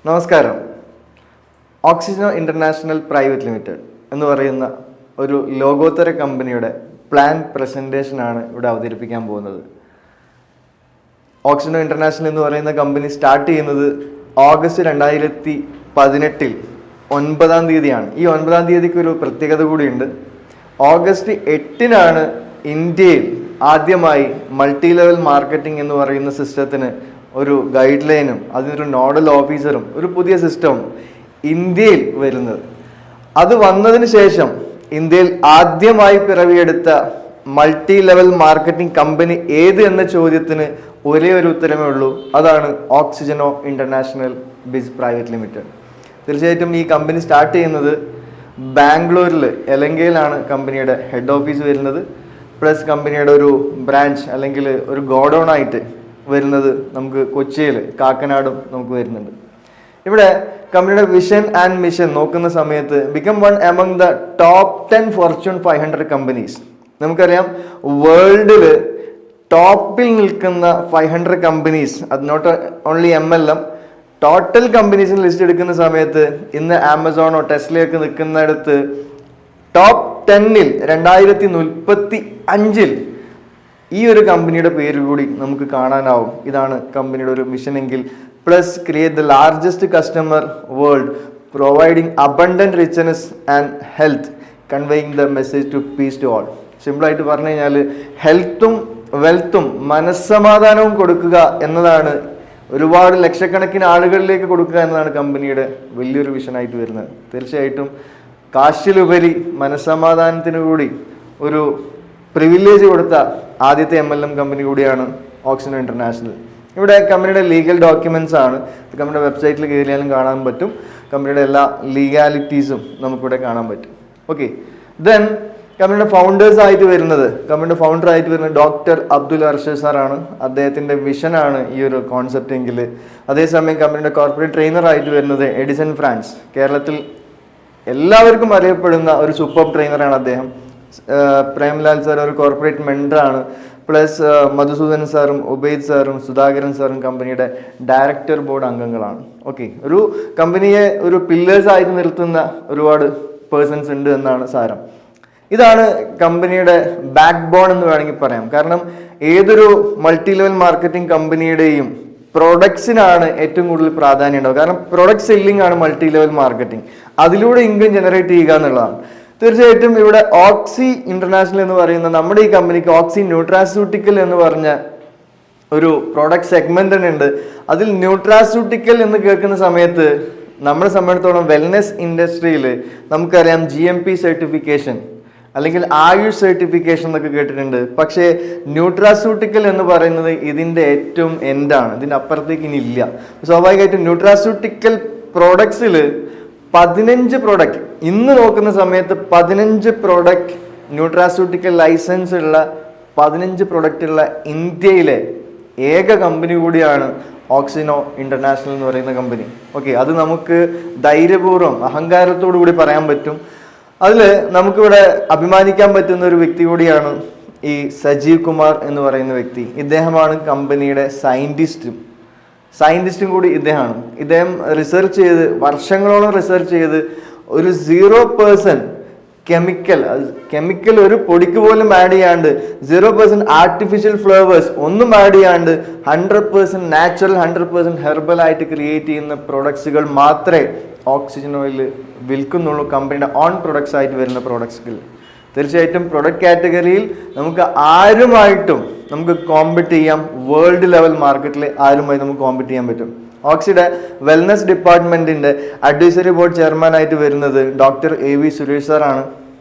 നമസ്കാരം. ഓക്സിജനോ international private limited എന്ന് പറയുന്ന ഒരു ലോകോത്തര കമ്പനിയുടെ പ്ലാൻ പ്രസന്റേഷനാണ് ഇവിടെ അവതരിപ്പിക്കാൻ പോകുന്നത്. ഓക്സിജനോ ഇന്റർനാഷണൽ എന്ന് പറയുന്ന കമ്പനി സ്റ്റാർട്ട് ചെയ്യുന്നത് ഓഗസ്റ്റ് 2018 9-ാം തീയതിയാണ്. ഈ 9-ാം തീയതിക്ക് ഒരു പ്രത്യേകത കൂടിയുണ്ട്. ഓഗസ്റ്റ് 8-നാണ് ഇന്ത്യയിൽ ആദ്യമായി മൾട്ടി ലെവൽ മാർക്കറ്റിംഗ് എന്ന് പറയുന്ന സിസ്റ്റത്തിന് ഒരു ഗൈഡ് ലൈനും അതിനൊരു നോഡൽ ഓഫീസറും ഒരു പുതിയ സിസ്റ്റവും ഇന്ത്യയിൽ വരുന്നത്. അത് വന്നതിന് ശേഷം ഇന്ത്യയിൽ ആദ്യമായി പിറവിയെടുത്ത മൾട്ടി ലെവൽ മാർക്കറ്റിംഗ് കമ്പനി ഏത് എന്ന ചോദ്യത്തിന് ഒരേ ഒരു ഉത്തരമേ ഉള്ളൂ. അതാണ് ഓക്സിജനോ ഇന്റർനാഷണൽ ബിസ് പ്രൈവറ്റ് ലിമിറ്റഡ്. തീർച്ചയായിട്ടും ഈ കമ്പനി സ്റ്റാർട്ട് ചെയ്യുന്നത് ബാംഗ്ലൂരിൽ എലങ്കയിലാണ് കമ്പനിയുടെ ഹെഡ് ഓഫീസ് വരുന്നത്. പ്ലസ് കമ്പനിയുടെ ഒരു ബ്രാഞ്ച് അല്ലെങ്കിൽ ഒരു ഗോഡൗൺ ആയിട്ട് വരുന്നത് നമുക്ക് കൊച്ചിയിൽ കാക്കനാടും നമുക്ക് വരുന്നുണ്ട്. ഇവിടെ കമ്പനിയുടെ വിഷൻ ആൻഡ് മിഷൻ നോക്കുന്ന സമയത്ത് become one among the top 10 Fortune 500 companies. നമുക്കറിയാം വേൾഡിൽ ടോപ്പിൽ നിൽക്കുന്ന 500 കമ്പനീസ്, അത് നോട്ട് ഓൺലി MLM, ടോട്ടൽ കമ്പനീസിന് ലിസ്റ്റ് എടുക്കുന്ന സമയത്ത് ഇന്ന് ആമസോണോ ടെസ്ലയൊക്കെ നിൽക്കുന്നിടത്ത് ടോപ്പ് 10-ൽ 2035 ഈ ഒരു കമ്പനിയുടെ പേര് കൂടി നമുക്ക് കാണാനാവും. ഇതാണ് കമ്പനിയുടെ ഒരു മിഷൻ എങ്കിൽ. Plus create the largest customer world providing abundant richness and health conveying the message to peace to all. സിമ്പിളായിട്ട് പറഞ്ഞു കഴിഞ്ഞാൽ ഹെൽത്തും വെൽത്തും മനസ്സമാധാനവും കൊടുക്കുക എന്നതാണ്, ഒരുപാട് ലക്ഷക്കണക്കിന് ആളുകളിലേക്ക് കൊടുക്കുക എന്നതാണ് കമ്പനിയുടെ വലിയൊരു വിഷനായിട്ട് വരുന്നത്. തീർച്ചയായിട്ടും കാശിലുപരി മനസ്സമാധാനത്തിന് കൂടി ഒരു പ്രിവിലേജ് കൊടുത്ത ആദ്യത്തെ MLM കമ്പനി കൂടിയാണ് ഓക്സിജനോ ഇന്റർനാഷണൽ. ഇവിടെ കമ്പനിയുടെ ലീഗൽ ഡോക്യുമെന്റ്സ് ആണ്. കമ്പനിയുടെ വെബ്സൈറ്റിൽ കയറിയാലും കാണാൻ പറ്റും. കമ്പനിയുടെ എല്ലാ ലീഗാലിറ്റീസും നമുക്കിവിടെ കാണാൻ പറ്റും. ഓക്കെ, ദെൻ കമ്പനിയുടെ ഫൗണ്ടേഴ്സ് ആയിട്ട് വരുന്നത്, കമ്പനിയുടെ ഫൗണ്ടർ ആയിട്ട് വരുന്നത് ഡോക്ടർ അബ്ദുൽ അർഷദ് സാറാണ്. അദ്ദേഹത്തിന്റെ വിഷനാണ് ഈ ഒരു കോൺസെപ്റ്റ് എങ്കിൽ. അതേസമയം കമ്പനിയുടെ കോർപ്പറേറ്റ് ട്രെയിനർ ആയിട്ട് വരുന്നത് എഡിസൺ ഫ്രാൻസ്. കേരളത്തിൽ എല്ലാവർക്കും അറിയപ്പെടുന്ന ഒരു സൂപ്പർ ട്രെയിനറാണ് അദ്ദേഹം. പ്രേംലാൽ സാർ ഒരു കോർപ്പറേറ്റ് മെൻറ്ററാണ്. പ്ലസ് മധുസൂദൻ സാറും ഉബൈദ് സാറും സുധാകരൻ സാറും കമ്പനിയുടെ ഡയറക്ടർ ബോർഡ് അംഗങ്ങളാണ്. ഓക്കെ, ഒരു കമ്പനിയെ ഒരു പില്ലേഴ്സ് ആയിട്ട് നിർത്തുന്ന ഒരുപാട് പേഴ്സൺസ് ഉണ്ട് എന്നാണ് സാരം. ഇതാണ് കമ്പനിയുടെ ബാക്ക് ബോൺ എന്ന് വേണമെങ്കിൽ പറയാം. കാരണം ഏതൊരു മൾട്ടി ലെവൽ മാർക്കറ്റിംഗ് കമ്പനിയുടെയും പ്രൊഡക്ട്സിനാണ് ഏറ്റവും കൂടുതൽ പ്രാധാന്യം ഉണ്ടാവുക. കാരണം പ്രൊഡക്റ്റ് സെല്ലിംഗ് ആണ് മൾട്ടി ലെവൽ മാർക്കറ്റിംഗ്. അതിലൂടെ ഇൻകം ജനറേറ്റ് ചെയ്യുക എന്നുള്ളതാണ്. തീർച്ചയായിട്ടും ഇവിടെ ഓക്സി ഇന്റർനാഷണൽ എന്ന് പറയുന്ന നമ്മുടെ ഈ കമ്പനിക്ക് ഓക്സി ന്യൂട്രാസ്യൂട്ടിക്കൽ എന്ന് പറഞ്ഞ ഒരു പ്രോഡക്റ്റ് സെഗ്മെന്റ് തന്നെ ഉണ്ട്. അതിൽ ന്യൂട്രാസ്യൂട്ടിക്കൽ എന്ന് കേൾക്കുന്ന സമയത്ത് നമ്മളെ സംബന്ധിച്ചിടത്തോളം വെൽനെസ് ഇൻഡസ്ട്രിയിൽ നമുക്കറിയാം GMP സർട്ടിഫിക്കേഷൻ അല്ലെങ്കിൽ ആയുഷ് സർട്ടിഫിക്കേഷൻ എന്നൊക്കെ കേട്ടിട്ടുണ്ട്. പക്ഷേ ന്യൂട്രാസ്യൂട്ടിക്കൽ എന്ന് പറയുന്നത് ഇതിന്റെ ഏറ്റവും എൻഡാണ്. ഇതിന്റെ അപ്പുറത്തേക്ക് ഇനി ഇല്ല. സ്വാഭാവികമായിട്ടും ന്യൂട്രാസ്യൂട്ടിക്കൽ പ്രോഡക്ട്സിൽ 15 പ്രോഡക്റ്റ് ഇന്ന് നോക്കുന്ന സമയത്ത് 15 പ്രോഡക്റ്റ് ന്യൂട്രാസ്യൂട്ടിക്കൽ ലൈസൻസ് ഉള്ള 15 പ്രോഡക്റ്റ് ഉള്ള ഇന്ത്യയിലെ ഏക കമ്പനി കൂടിയാണ് ഓക്സിജനോ ഇന്റർനാഷണൽ എന്ന് പറയുന്ന കമ്പനി. ഓക്കെ, അത് നമുക്ക് ധൈര്യപൂർവ്വം അഹങ്കാരത്തോടു കൂടി പറയാൻ പറ്റും. അതിൽ നമുക്കിവിടെ അഭിമാനിക്കാൻ പറ്റുന്ന ഒരു വ്യക്തി കൂടിയാണ് ഈ സജീവ് കുമാർ എന്ന് പറയുന്ന വ്യക്തി. ഇദ്ദേഹമാണ് കമ്പനിയുടെ സയന്റിസ്റ്റും കൂടി ഇദ്ദേഹമാണ്. ഇദ്ദേഹം റിസർച്ച് ചെയ്ത് വർഷങ്ങളോളം റിസർച്ച് ചെയ്ത് ഒരു 0% കെമിക്കൽ ഒരു പൊടിക്ക് പോലും ആഡ് ചെയ്യാണ്ട്, 0% ആർട്ടിഫിഷ്യൽ ഫ്ലേവേഴ്സ് ഒന്നും ആഡ് ചെയ്യാണ്ട് 100% നാച്ചുറൽ 100% ഹെർബൽ ആയിട്ട് ക്രിയേറ്റ് ചെയ്യുന്ന പ്രൊഡക്ട്സുകൾ മാത്രമേ ഓക്സിജനോയിൽ വിൽക്കുന്നുള്ളൂ. കമ്പനിയുടെ ഓൺ പ്രൊഡക്ട്സ് ആയിട്ട് വരുന്ന പ്രൊഡക്ട്സുകൾ. തീർച്ചയായിട്ടും പ്രൊഡക്റ്റ് കാറ്റഗറിയിൽ നമുക്ക് ആരുമായിട്ടും നമുക്ക് കോമ്പറ്റ് ചെയ്യാം. വേൾഡ് ലെവൽ മാർക്കറ്റിൽ ആരുമായി നമുക്ക് കോമ്പറ്റ് ചെയ്യാൻ പറ്റും. ഓക്സിയുടെ വെൽനസ് ഡിപ്പാർട്ട്മെന്റിന്റെ അഡ്വൈസറി ബോർഡ് ചെയർമാൻ ആയിട്ട് വരുന്നത് ഡോക്ടർ AV സുരേഷ് സാറാണ്.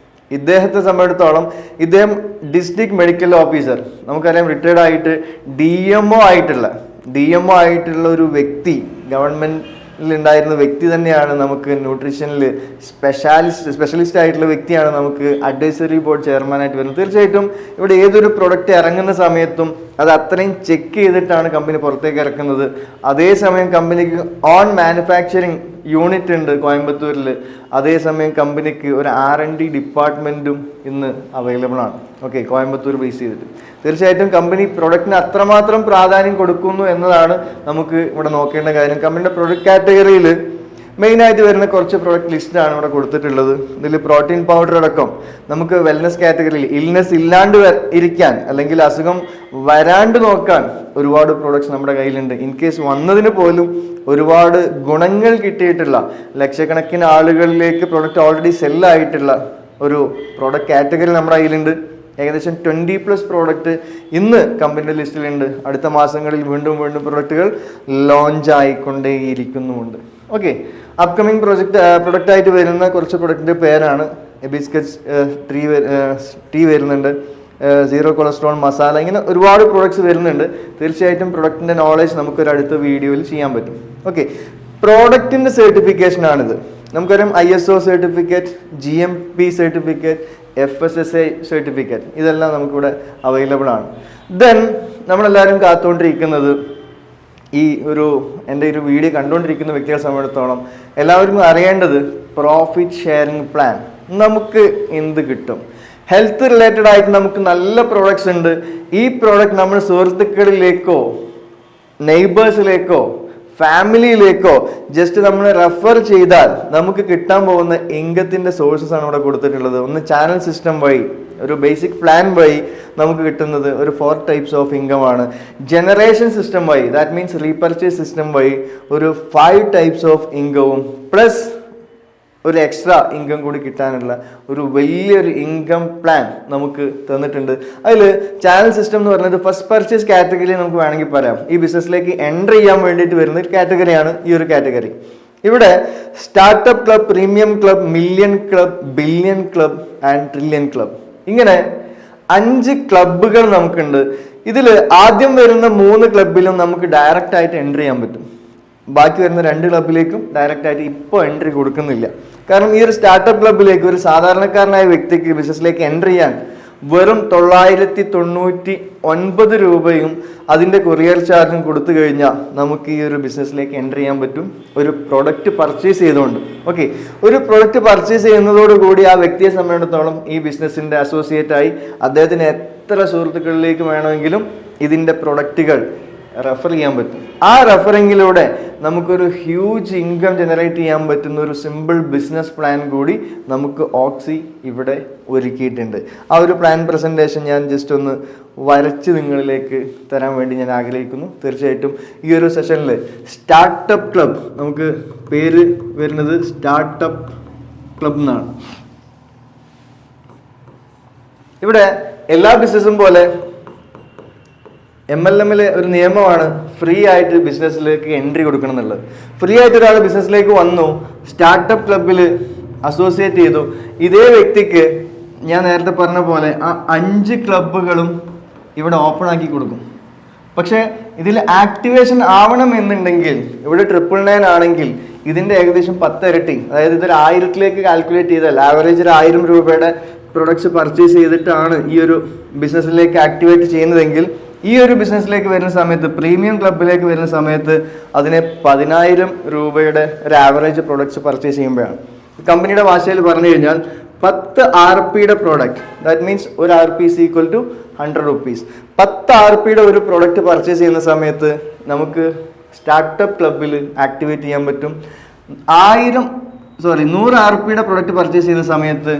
ഇദ്ദേഹത്തെ സംബന്ധിച്ചിടത്തോളം ഇദ്ദേഹം ഡിസ്ട്രിക്ട് മെഡിക്കൽ ഓഫീസർ, നമുക്കറിയാം റിട്ടയർഡ് ആയിട്ട് DMO ആയിട്ടുള്ള ഒരു വ്യക്തി, ഗവൺമെന്റിൽ ഉണ്ടായിരുന്ന വ്യക്തി തന്നെയാണ് നമുക്ക് ന്യൂട്രീഷനിൽ സ്പെഷ്യലിസ്റ്റ് ആയിട്ടുള്ള വ്യക്തിയാണ് നമുക്ക് അഡ്വൈസറി ബോർഡ് ചെയർമാൻ ആയിട്ട് വരുന്നത്. തീർച്ചയായിട്ടും ഇവിടെ ഏതൊരു പ്രൊഡക്റ്റ് ഇറങ്ങുന്ന സമയത്തും അത് അത്രയും ചെക്ക് ചെയ്തിട്ടാണ് കമ്പനി പുറത്തേക്ക് ഇറക്കുന്നത്. അതേസമയം കമ്പനിക്ക് ഓൺ മാനുഫാക്ചറിങ് യൂണിറ്റ് ഉണ്ട് കോയമ്പത്തൂരിൽ. അതേസമയം കമ്പനിക്ക് ഒരു R&D ഡിപ്പാർട്ട്മെൻറ്റും ഇന്ന് അവൈലബിൾ ആണ്. ഓക്കെ, കോയമ്പത്തൂർ ബേസ് ചെയ്തിട്ട്. തീർച്ചയായിട്ടും കമ്പനി പ്രൊഡക്റ്റിന് അത്രമാത്രം പ്രാധാന്യം കൊടുക്കുന്നു എന്നതാണ് നമുക്ക് ഇവിടെ നോക്കേണ്ട കാര്യം. കമ്പനിയുടെ പ്രൊഡക്റ്റ് കാറ്റഗറിയിൽ മെയിനായിട്ട് വരുന്ന കുറച്ച് പ്രൊഡക്റ്റ് ലിസ്റ്റാണ് ഇവിടെ കൊടുത്തിട്ടുള്ളത്. ഇതിൽ പ്രോട്ടീൻ പൗഡർ അടക്കം നമുക്ക് വെൽനസ് കാറ്റഗറിയിൽ ഇൽനെസ് ഇല്ലാണ്ട് ഇരിക്കാൻ അല്ലെങ്കിൽ അസുഖം വരാണ്ട് നോക്കാൻ ഒരുപാട് പ്രൊഡക്ട്സ് നമ്മുടെ കയ്യിലുണ്ട്. ഇൻ കേസ് വന്നതിന് പോലും ഒരുപാട് ഗുണങ്ങൾ കിട്ടിയിട്ടുള്ള ലക്ഷക്കണക്കിന് ആളുകളിലേക്ക് പ്രൊഡക്റ്റ് ഓൾറെഡി സെല്ലായിട്ടുള്ള ഒരു പ്രൊഡക്റ്റ് കാറ്റഗറി നമ്മുടെ കയ്യിലുണ്ട്. ഏകദേശം 20+ പ്രോഡക്റ്റ് ഇന്ന് കമ്പനിയുടെ ലിസ്റ്റിലുണ്ട്. അടുത്ത മാസങ്ങളിൽ വീണ്ടും വീണ്ടും പ്രൊഡക്റ്റുകൾ ലോഞ്ച് ആയിക്കൊണ്ടേയിരിക്കുന്നുമുണ്ട്. ഓക്കെ, അപ്കമിങ് പ്രൊഡക്റ്റ് ആയിട്ട് വരുന്ന കുറച്ച് പ്രൊഡക്റ്റിൻ്റെ പേരാണ് എബിസ്കറ്റ്സ് ടീ വരുന്നുണ്ട്, സീറോ കൊളസ്ട്രോൾ മസാല, ഇങ്ങനെ ഒരുപാട് പ്രോഡക്ട്സ് വരുന്നുണ്ട്. തീർച്ചയായിട്ടും പ്രൊഡക്റ്റിൻ്റെ നോളേജ് നമുക്കൊരു അടുത്ത വീഡിയോയിൽ ചെയ്യാൻ പറ്റും. ഓക്കെ, പ്രോഡക്റ്റിൻ്റെ സർട്ടിഫിക്കേഷനാണിത്. നമുക്കറിയാം ISO certificate, GMP certificate, FSSAI certificate, ഇതെല്ലാം നമുക്കിവിടെ അവൈലബിൾ ആണ്. ദെൻ നമ്മളെല്ലാവരും കാത്തുകൊണ്ടിരിക്കുന്നത് എൻ്റെ ഒരു വീഡിയോ കണ്ടുകൊണ്ടിരിക്കുന്ന വ്യക്തികളെ സംബന്ധിച്ചിടത്തോളം എല്ലാവർക്കും അറിയേണ്ടത് പ്രോഫിറ്റ് ഷെയറിംഗ് പ്ലാൻ. നമുക്ക് എന്ത് കിട്ടും? ഹെൽത്ത് റിലേറ്റഡ് ആയിട്ട് നമുക്ക് നല്ല പ്രോഡക്ട്സ് ഉണ്ട്. ഈ പ്രോഡക്റ്റ് നമ്മൾ സുഹൃത്തുക്കളിലേക്കോ നെയ്ബേഴ്സിലേക്കോ ഫാമിലിയിലേക്കോ ജസ്റ്റ് നമ്മൾ റെഫർ ചെയ്താൽ നമുക്ക് കിട്ടാൻ പോകുന്ന ഇൻകത്തിൻ്റെ സോഴ്സസ് ആണ് ഇവിടെ കൊടുത്തിട്ടുള്ളത്. ഒന്ന് ചാനൽ സിസ്റ്റം വഴി, ഒരു ബേസിക് പ്ലാൻ വഴി നമുക്ക് കിട്ടുന്നത് ഒരു 4 ടൈപ്സ് ഓഫ് ഇൻകം ആണ്. ജനറേഷൻ സിസ്റ്റം വഴി, ദാറ്റ് മീൻസ് റീപർച്ചേസ് സിസ്റ്റം വഴി ഒരു 5 ടൈപ്സ് ഓഫ് ഇൻകവും പ്ലസ് ഒരു എക്സ്ട്രാ ഇൻകം കൂടി കിട്ടാനുള്ള ഒരു വലിയൊരു ഇൻകം പ്ലാൻ നമുക്ക് തന്നിട്ടുണ്ട്. അതിൽ ചാനൽ സിസ്റ്റം എന്ന് പറയുന്നത് ഫസ്റ്റ് പർച്ചേസ് കാറ്റഗറി നമുക്ക് വേണമെങ്കിൽ പറയാം. ഈ ബിസിനസ്സിലേക്ക് എൻ്റർ ചെയ്യാൻ വേണ്ടിയിട്ട് വരുന്ന ഒരു കാറ്റഗറിയാണ് ഈ ഒരു കാറ്റഗറി. ഇവിടെ startup club, premium club, million club, billion club and trillion club, ഇങ്ങനെ 5 ക്ലബ്ബുകൾ നമുക്കുണ്ട്. ഇതിൽ ആദ്യം വരുന്ന 3 ക്ലബിലും നമുക്ക് ഡയറക്റ്റ് ആയിട്ട് എൻ്റർ ചെയ്യാൻ പറ്റും. ബാക്കി വരുന്ന 2 ക്ലബിലേക്കും ഡയറക്റ്റ് ആയിട്ട് ഇപ്പോൾ എൻട്രി കൊടുക്കുന്നില്ല. കാരണം ഈ ഒരു സ്റ്റാർട്ടപ്പ് ക്ലബിലേക്ക് ഒരു സാധാരണക്കാരനായ വ്യക്തിക്ക് ബിസിനസ്സിലേക്ക് എൻട്രി ചെയ്യാൻ വെറും 999 രൂപയും അതിൻ്റെ കൊറിയർ ചാർജും കൊടുത്തു കഴിഞ്ഞാൽ നമുക്ക് ഈ ഒരു ബിസിനസ്സിലേക്ക് എൻട്രി ചെയ്യാൻ പറ്റും, ഒരു പ്രൊഡക്റ്റ് പർച്ചേസ് ചെയ്തുകൊണ്ട്. ഓക്കെ, ഒരു പ്രൊഡക്റ്റ് പർച്ചേസ് ചെയ്യുന്നതോടുകൂടി ആ വ്യക്തിയെ സംബന്ധിച്ചിടത്തോളം ഈ ബിസിനസ്സിൻ്റെ അസോസിയേറ്റ് ആയി അദ്ദേഹത്തിന് എത്ര സുഹൃത്തുക്കളിലേക്ക് വേണമെങ്കിലും ഇതിൻ്റെ പ്രൊഡക്റ്റുകൾ റെഫർ ചെയ്യാൻ പറ്റും. ആ റെഫറിങ്ങിലൂടെ നമുക്കൊരു ഹ്യൂജ് ഇൻകം ജനറേറ്റ് ചെയ്യാൻ പറ്റുന്ന ഒരു സിമ്പിൾ ബിസിനസ് പ്ലാൻ കൂടി നമുക്ക് ഓക്സി ഇവിടെ ഒരുക്കിയിട്ടുണ്ട്. ആ ഒരു പ്ലാൻ പ്രസൻറ്റേഷൻ ഞാൻ ജസ്റ്റ് ഒന്ന് വരച്ച് നിങ്ങളിലേക്ക് തരാൻ വേണ്ടി ഞാൻ ആഗ്രഹിക്കുന്നു. തീർച്ചയായിട്ടും ഈ ഒരു സെഷനിൽ സ്റ്റാർട്ടപ്പ് ക്ലബ്, നമുക്ക് പേര് വരുന്നത് സ്റ്റാർട്ടപ്പ് ക്ലബ് എന്നാണ്. ഇവിടെ എല്ലാ ബിസിനസ്സും പോലെ MLM-ലെ ഒരു നിയമമാണ് ഫ്രീ ആയിട്ട് ബിസിനസ്സിലേക്ക് എൻട്രി കൊടുക്കണം എന്നുള്ളത്. ഫ്രീ ആയിട്ട് ഒരാൾ ബിസിനസ്സിലേക്ക് വന്നു, സ്റ്റാർട്ടപ്പ് ക്ലബിൽ അസോസിയേറ്റ് ചെയ്തു. ഇതേ വ്യക്തിക്ക് ഞാൻ നേരത്തെ പറഞ്ഞ പോലെ ആ 5 ക്ലബ്ബുകളും ഇവിടെ ഓപ്പൺ ആക്കി കൊടുക്കും. പക്ഷേ ഇതിൽ ആക്ടിവേഷൻ ആവണം എന്നുണ്ടെങ്കിൽ ഇവിടെ 999 ആണെങ്കിൽ ഇതിൻ്റെ ഏകദേശം 10 ഇരട്ടി, അതായത് ഇതൊരു 1000ലേക്ക് കാൽക്കുലേറ്റ് ചെയ്താൽ ആവറേജ് ഒരു 1000 രൂപയുടെ പ്രൊഡക്ട്സ് പർച്ചേസ് ചെയ്തിട്ടാണ് ഈ ഒരു ബിസിനസ്സിലേക്ക് ആക്ടിവേറ്റ് ചെയ്യുന്നതെങ്കിൽ ഈ ഒരു ബിസിനസ്സിലേക്ക് വരുന്ന സമയത്ത്, പ്രീമിയം ക്ലബിലേക്ക് വരുന്ന സമയത്ത് അതിനെ 10,000 രൂപയുടെ ഒരു ആവറേജ് പ്രൊഡക്ട്സ് പർച്ചേസ് ചെയ്യുമ്പോഴാണ്. കമ്പനിയുടെ ഭാഷയിൽ പറഞ്ഞു കഴിഞ്ഞാൽ 10 RPയുടെ പ്രോഡക്റ്റ്, ദാറ്റ് മീൻസ് ഒരു RP is equal to 100 rupees. 10 RPയുടെ ഒരു പ്രോഡക്റ്റ് പർച്ചേസ് ചെയ്യുന്ന സമയത്ത് നമുക്ക് സ്റ്റാർട്ടപ്പ് ക്ലബിൽ ആക്ടിവേറ്റ് ചെയ്യാൻ പറ്റും. 100 RPയുടെ പ്രോഡക്റ്റ് പർച്ചേസ് ചെയ്യുന്ന സമയത്ത്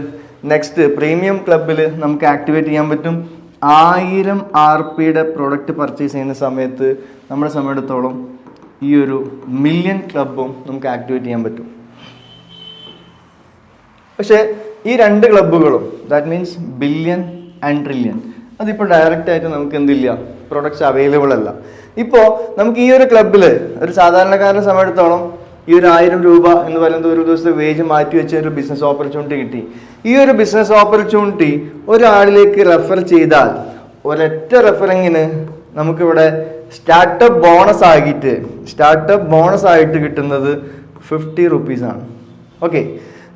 നെക്സ്റ്റ് പ്രീമിയം ക്ലബിൽ നമുക്ക് ആക്ടിവേറ്റ് ചെയ്യാൻ പറ്റും. 1000 RPയുടെ പ്രോഡക്റ്റ് പർച്ചേസ് ചെയ്യുന്ന സമയത്ത് നമ്മളെ സംബന്ധിച്ചിടത്തോളം ഈ ഒരു മില്യൺ ക്ലബും നമുക്ക് ആക്ടിവേറ്റ് ചെയ്യാൻ പറ്റും. പക്ഷേ ഈ 2 ക്ലബ്ബുകളും, that means billion and trillion, അതിപ്പോൾ ഡയറക്റ്റ് ആയിട്ട് നമുക്ക് എന്തില്ല, പ്രൊഡക്ട്സ് അവൈലബിൾ അല്ല. ഇപ്പോൾ നമുക്ക് ഈ ഒരു ക്ലബിൽ ഒരു സാധാരണക്കാരനെ സംബന്ധിച്ചിടത്തോളം ഈ ഒരു 1000 രൂപ എന്ന് പറയുന്നത് ഒരു ദിവസത്തെ വേജ് മാറ്റി വെച്ച ഒരു ബിസിനസ് ഓപ്പർച്യൂണിറ്റി കിട്ടി. ഈ ഒരു ബിസിനസ് ഓപ്പർച്യൂണിറ്റി ഒരാളിലേക്ക് റെഫർ ചെയ്താൽ ഒരൊറ്റ റെഫറിങ്ങിന് നമുക്കിവിടെ സ്റ്റാർട്ടപ്പ് ബോണസ് ആയിട്ട് കിട്ടുന്നത് 50 rupees ആണ്. ഓക്കെ,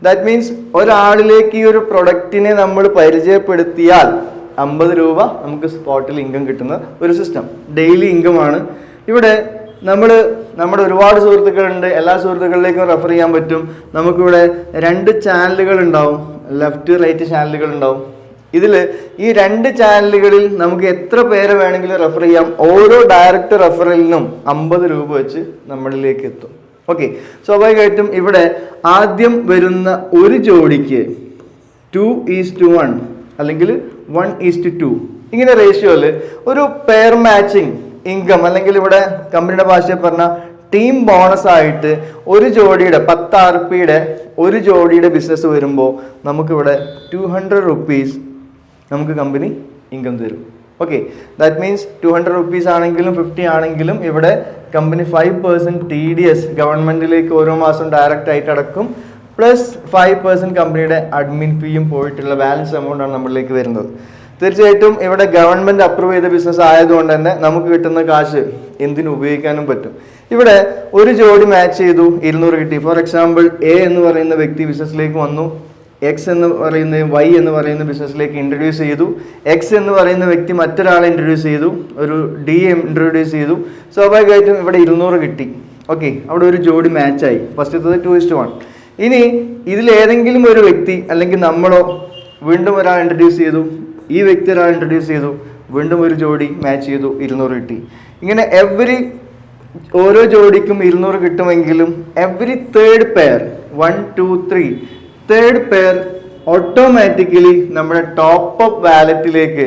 ദാറ്റ് മീൻസ് ഒരാളിലേക്ക് ഈ ഒരു പ്രൊഡക്റ്റിനെ നമ്മൾ പരിചയപ്പെടുത്തിയാൽ 50 രൂപ നമുക്ക് സ്പോട്ടിൽ ഇൻകം കിട്ടുന്ന ഒരു സിസ്റ്റം, ഡെയിലി ഇൻകം ആണ്. ഇവിടെ നമ്മുടെ ഒരുപാട് സുഹൃത്തുക്കളുണ്ട്, എല്ലാ സുഹൃത്തുക്കളിലേക്കും റെഫർ ചെയ്യാൻ പറ്റും. നമുക്കിവിടെ 2 ചാനലുകൾ ഉണ്ടാവും, ലെഫ്റ്റ് റൈറ്റ് ചാനലുകൾ ഉണ്ടാവും. ഈ 2 ചാനലുകളിൽ നമുക്ക് എത്ര പേരെ വേണമെങ്കിലും റെഫർ ചെയ്യാം. ഓരോ ഡയറക്റ്റ് റെഫറലിനും 50 രൂപ വെച്ച് നമ്മളിലേക്ക് എത്തും. ഓക്കെ, സ്വാഭാവികമായിട്ടും ഇവിടെ ആദ്യം വരുന്ന ഒരു ജോഡിക്ക് 2:1 അല്ലെങ്കിൽ 1:2 ഇങ്ങനെ റേഷ്യോയില് ഒരു പെയർ മാച്ചിങ് ഇൻകം, അല്ലെങ്കിൽ ഇവിടെ കമ്പനിയുടെ ഭാഷയിൽ പറഞ്ഞ ടീം ബോണസ് ആയിട്ട് ഒരു ജോഡിയുടെ 10 RPയുടെ ഒരു ജോഡിയുടെ ബിസിനസ് വരുമ്പോൾ നമുക്കിവിടെ 200 റുപ്പീസ് നമുക്ക് കമ്പനി ഇൻകം തരും. ഓക്കെ, ദാറ്റ് മീൻസ് 200 റുപ്പീസ് ആണെങ്കിലും 50 ആണെങ്കിലും ഇവിടെ കമ്പനി 5% TDS ഗവൺമെന്റിലേക്ക് ഓരോ മാസം ഡയറക്റ്റ് ആയിട്ട് അടക്കും. പ്ലസ് 5% കമ്പനിയുടെ അഡ്മിൻ ഫീയും പോയിട്ടുള്ള ബാലൻസ് എമൗണ്ട് ആണ് നമ്മളിലേക്ക് വരുന്നത്. തീർച്ചയായിട്ടും ഇവിടെ ഗവൺമെന്റ് അപ്രൂവ് ചെയ്ത ബിസിനസ് ആയതുകൊണ്ട് തന്നെ നമുക്ക് കിട്ടുന്ന കാശ് എന്തിനു ഉപയോഗിക്കാനും പറ്റും. ഇവിടെ ഒരു ജോഡി മാച്ച് ചെയ്തു, 200 കിട്ടി. ഫോർ എക്സാമ്പിൾ, എ എന്ന് പറയുന്ന വ്യക്തി ബിസിനസ്സിലേക്ക് വന്നു, എക്സ് എന്ന് പറയുന്ന വൈ എന്ന് പറയുന്ന ബിസിനസ്സിലേക്ക് ഇൻട്രൊഡ്യൂസ് ചെയ്തു. എക്സ് എന്ന് പറയുന്ന വ്യക്തി മറ്റൊരാളെ ഇൻട്രൊഡ്യൂസ് ചെയ്തു, ഒരു ഡി ഇൻട്രൊഡ്യൂസ് ചെയ്തു. സ്വാഭാവികമായിട്ടും ഇവിടെ 200 കിട്ടി. ഓക്കെ, അവിടെ ഒരു ജോഡി മാച്ചായി. ഫസ്റ്റത്തത് 2:1. ഇനി ഇതിലേതെങ്കിലും ഒരു വ്യക്തി അല്ലെങ്കിൽ നമ്മളോ വീണ്ടും ഒരാൾ ഇൻട്രൊഡ്യൂസ് ചെയ്തു, ഈ വ്യക്തി ഒരാൾ ഇൻട്രൊഡ്യൂസ് ചെയ്തു, വീണ്ടും ഒരു ജോഡി മാച്ച് ചെയ്തു, 200 കിട്ടി. ഇങ്ങനെ ഓരോ ജോഡിക്കും 200 കിട്ടുമെങ്കിലും every third pair 1, 2, 3 third pair automatically നമ്മുടെ ടോപ്പ് അപ്പ് വാലറ്റിലേക്ക്